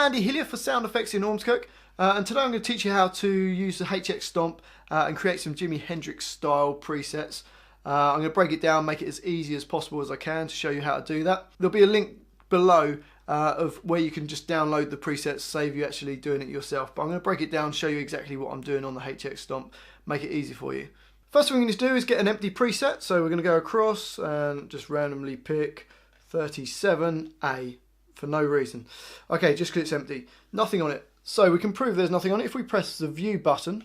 Andy Hillier for Sound Effects in Ormskirk, and today I'm going to teach you how to use the HX Stomp and create some Jimi Hendrix style presets. I'm going to break it down, make it as easy as possible as I can to show you how to do that. There'll be a link below of where you can just download the presets, save you actually doing it yourself. But I'm going to break it down, show you exactly what I'm doing on the HX Stomp, make it easy for you. First thing we're going to do is get an empty preset, so we're going to go across and just randomly pick 37A. For no reason. Okay, just because it's empty. Nothing on it. So we can prove there's nothing on it. If we press the view button,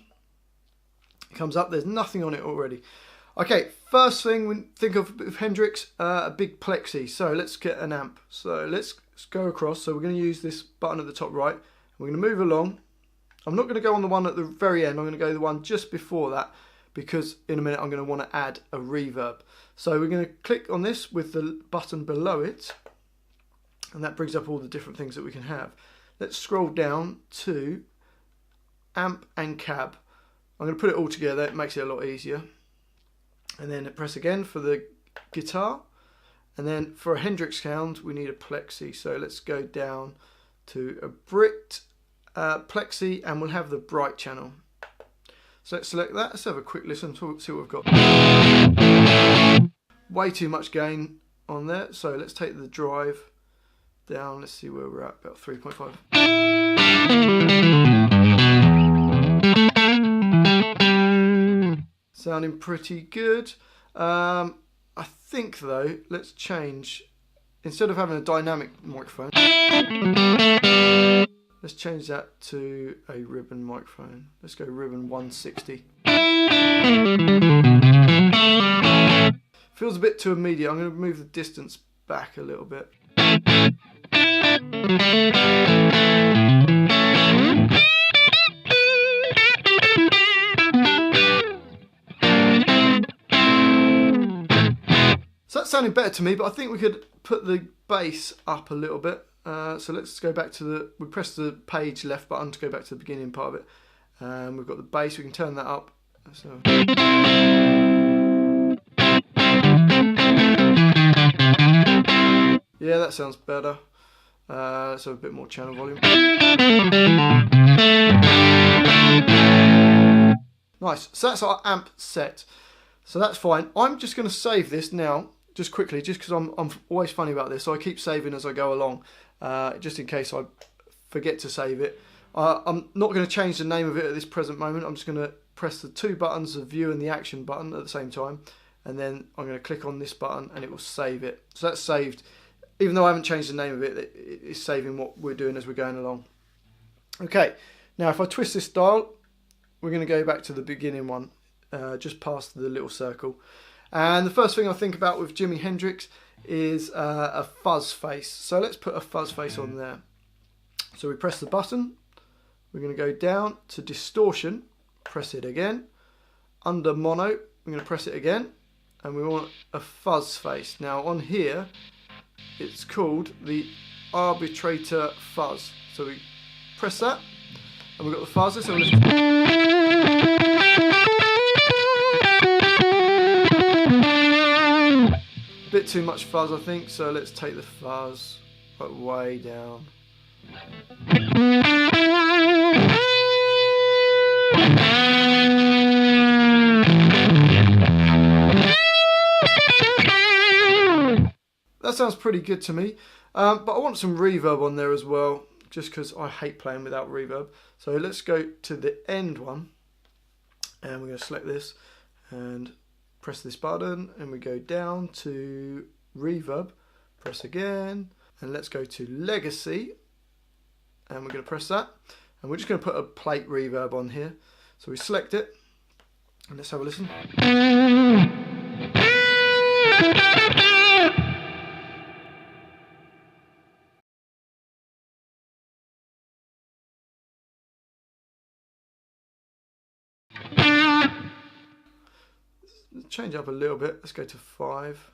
it comes up, there's nothing on it already. Okay, first thing we think of with Hendrix, a big plexi. So let's get an amp. So let's go across. So we're going to use this button at the top right. We're going to move along. I'm not going to go on the one at the very end. I'm going to go the one just before that, because in a minute I'm going to want to add a reverb. So we're going to click on this with the button below it. And that brings up all the different things that we can have. Let's scroll down to amp and cab. I'm going to put it all together, it makes it a lot easier. And then press again for the guitar. And then for a Hendrix sound, we need a plexi. So let's go down to a Brit plexi, and we'll have the bright channel. So let's select that. Let's have a quick listen, see what we've got. Way too much gain on there. So let's take the drive down, let's see where we're at, about 3.5. Sounding pretty good. I think though, let's change, instead of having a dynamic microphone, let's change that to a ribbon microphone. Let's go ribbon 160. Feels a bit too immediate. I'm going to move the distance back a little bit. So that's sounding better to me, but I think we could put the bass up a little bit. So let's go back to we press the page left button to go back to the beginning part of it. We've got the bass, we can turn that up. So. Yeah, that sounds better. So a bit more channel volume. Nice. So that's our amp set. So that's fine. I'm just going to save this now, just quickly, just because I'm always funny about this. So I keep saving as I go along, just in case I forget to save it. I'm not going to change the name of it at this present moment. I'm just going to press the two buttons, the view and the action button at the same time. And then I'm going to click on this button and it will save it. So that's saved. Even though I haven't changed the name of it, it's saving what we're doing as we're going along. Okay, now if I twist this dial, we're going to go back to the beginning one, just past the little circle. And the first thing I think about with Jimi Hendrix is a fuzz face. So let's put a fuzz face on there. So we press the button, we're going to go down to distortion, press it again. Under mono, we're going to press it again, and we want a fuzz face. Now on here, it's called the arbitrator fuzz. So we press that, and we've got the fuzz. So a bit too much fuzz, I think. So let's take the fuzz like way down. That sounds pretty good to me, but I want some reverb on there as well, just because I hate playing without reverb. So let's go to the end one, and we're going to select this and press this button, and we go down to reverb, press again, and let's go to legacy, and we're going to press that, and we're just going to put a plate reverb on here. So we select it, and let's have a listen. Change up a little bit. Let's go to 5.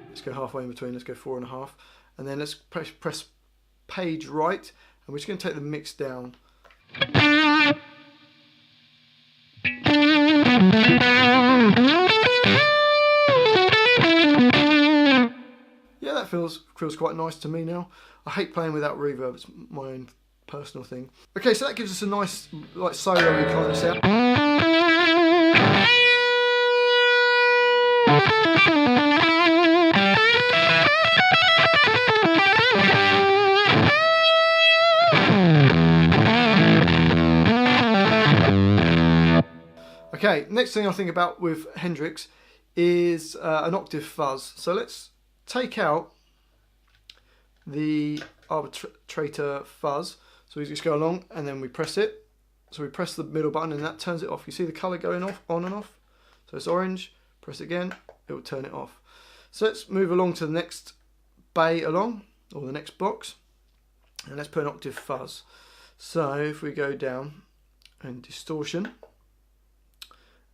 Let's go halfway in between. Let's go 4.5, and then let's press page right, and we're just going to take the mix down. that feels quite nice to me now. I hate playing without reverb, it's my own personal thing. Okay, so that gives us a nice like solo-y kind of sound. Okay, next thing I think about with Hendrix is an octave fuzz. So let's take out the arbitrator fuzz. So we just go along and then we press it. So we press the middle button and that turns it off. You see the colour going off, on and off? So it's orange, press it again, it will turn it off. So let's move along to the next bay along, or the next box, and let's put an octave fuzz. So if we go down and distortion,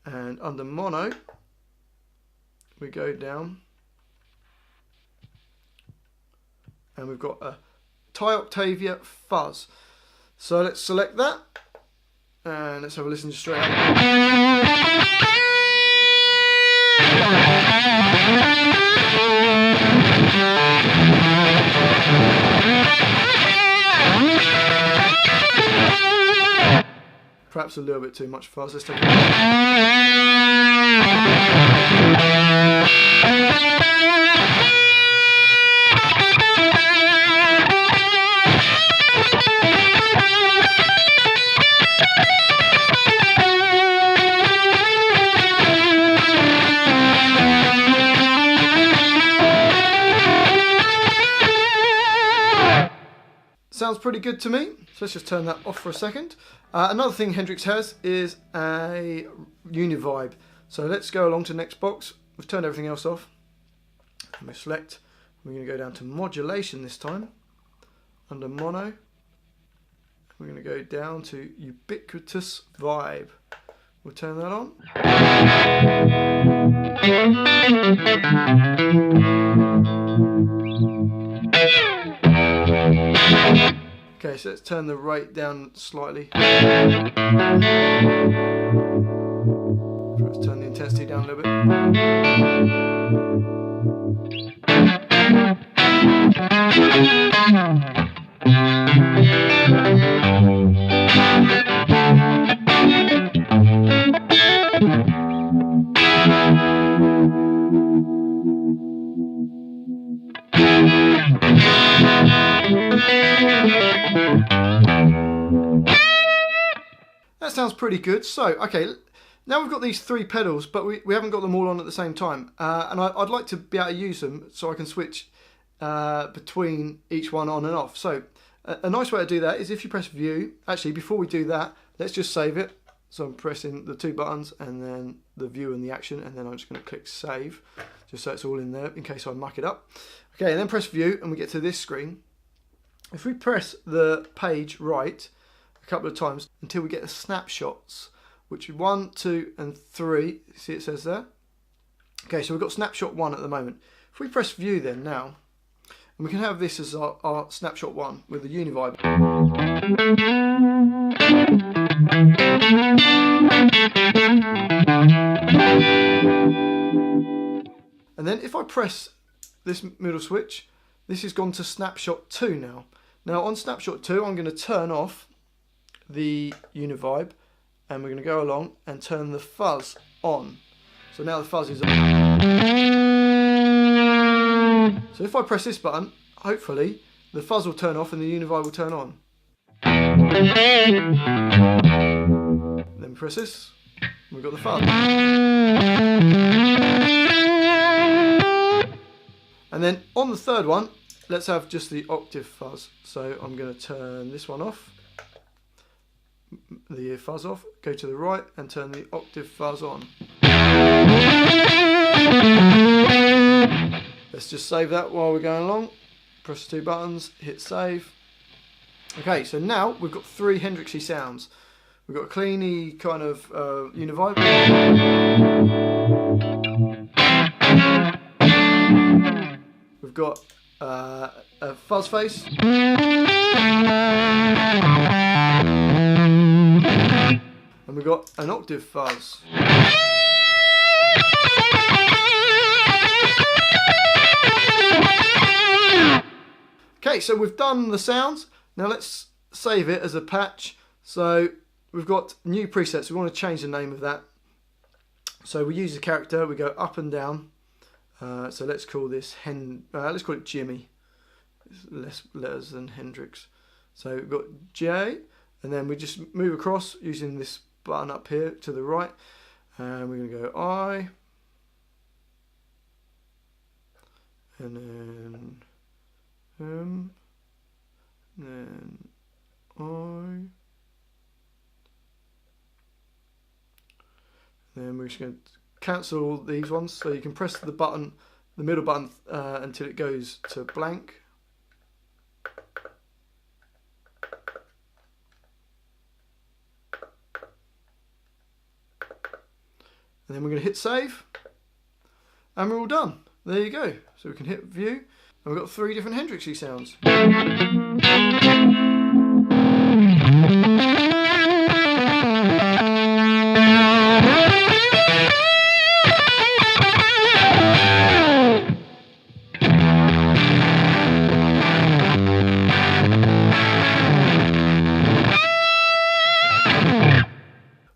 and under mono, we go down, and we've got a Thai Octavia fuzz. So let's select that, and let's have a listen straight up. Perhaps a little bit too much fuzz. Let's take Sounds pretty good to me, so let's just turn that off for a second. Another thing Hendrix has is a Univibe. So let's go along to the next box. We've turned everything else off. And we select, we're going to go down to modulation this time, under mono. We're going to go down to ubiquitous vibe. We'll turn that on. Okay, so let's turn the rate down slightly. Let's turn the intensity down a little bit. That sounds pretty good. So, okay, now we've got these three pedals, but we haven't got them all on at the same time. And I'd like to be able to use them so I can switch between each one on and off. So, a nice way to do that is if you press view. Actually, before we do that, let's just save it. So I'm pressing the two buttons and then the view and the action, and then I'm just going to click save, just so it's all in there in case I muck it up. Okay, and then press view and we get to this screen. If we press the page right a couple of times until we get the snapshots, which is 1, 2 and 3, see it says there. Okay, so we've got snapshot 1 at the moment. If we press view then now, and we can have this as our snapshot 1 with the Univibe. And then if I press this middle switch, this has gone to snapshot 2 now. Now on snapshot 2, I'm going to turn off the Univibe, and we're going to go along and turn the fuzz on. So now the fuzz is on. So if I press this button, hopefully the fuzz will turn off and the Univibe will turn on. Then we press this, we've got the fuzz. And then on the third one, let's have just the octave fuzz. So I'm going to turn this one off, the fuzz off, go to the right and turn the octave fuzz on. Let's just save that while we're going along. Press the two buttons, hit save. Okay, so now we've got three Hendrixy sounds. We've got a cleany kind of Univibe. We've got a fuzz face. And we've got an octave fuzz. Okay, so we've done the sounds. Now let's save it as a patch. So we've got new presets. We want to change the name of that. So we use the character. We go up and down. So let's call this let's call it Jimmy. It's less letters than Hendrix. So we've got J, and then we just move across using this button up here to the right. And we're going to go I, and then I. Then we're just going to cancel these ones, so you can press the button, the middle button, until it goes to blank. And then we're going to hit save, and we're all done. There you go. So we can hit view, and we've got 3 different Hendrixy sounds.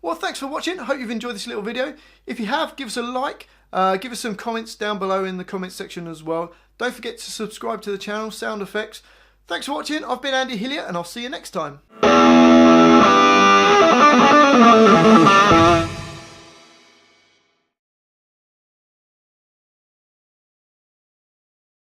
Well, thanks for watching. I hope you've enjoyed this little video. If you have, give us a like. Give us some comments down below in the comments section as well. Don't forget to subscribe to the channel, Sound Effects. Thanks for watching. I've been Andy Hillier, and I'll see you next time.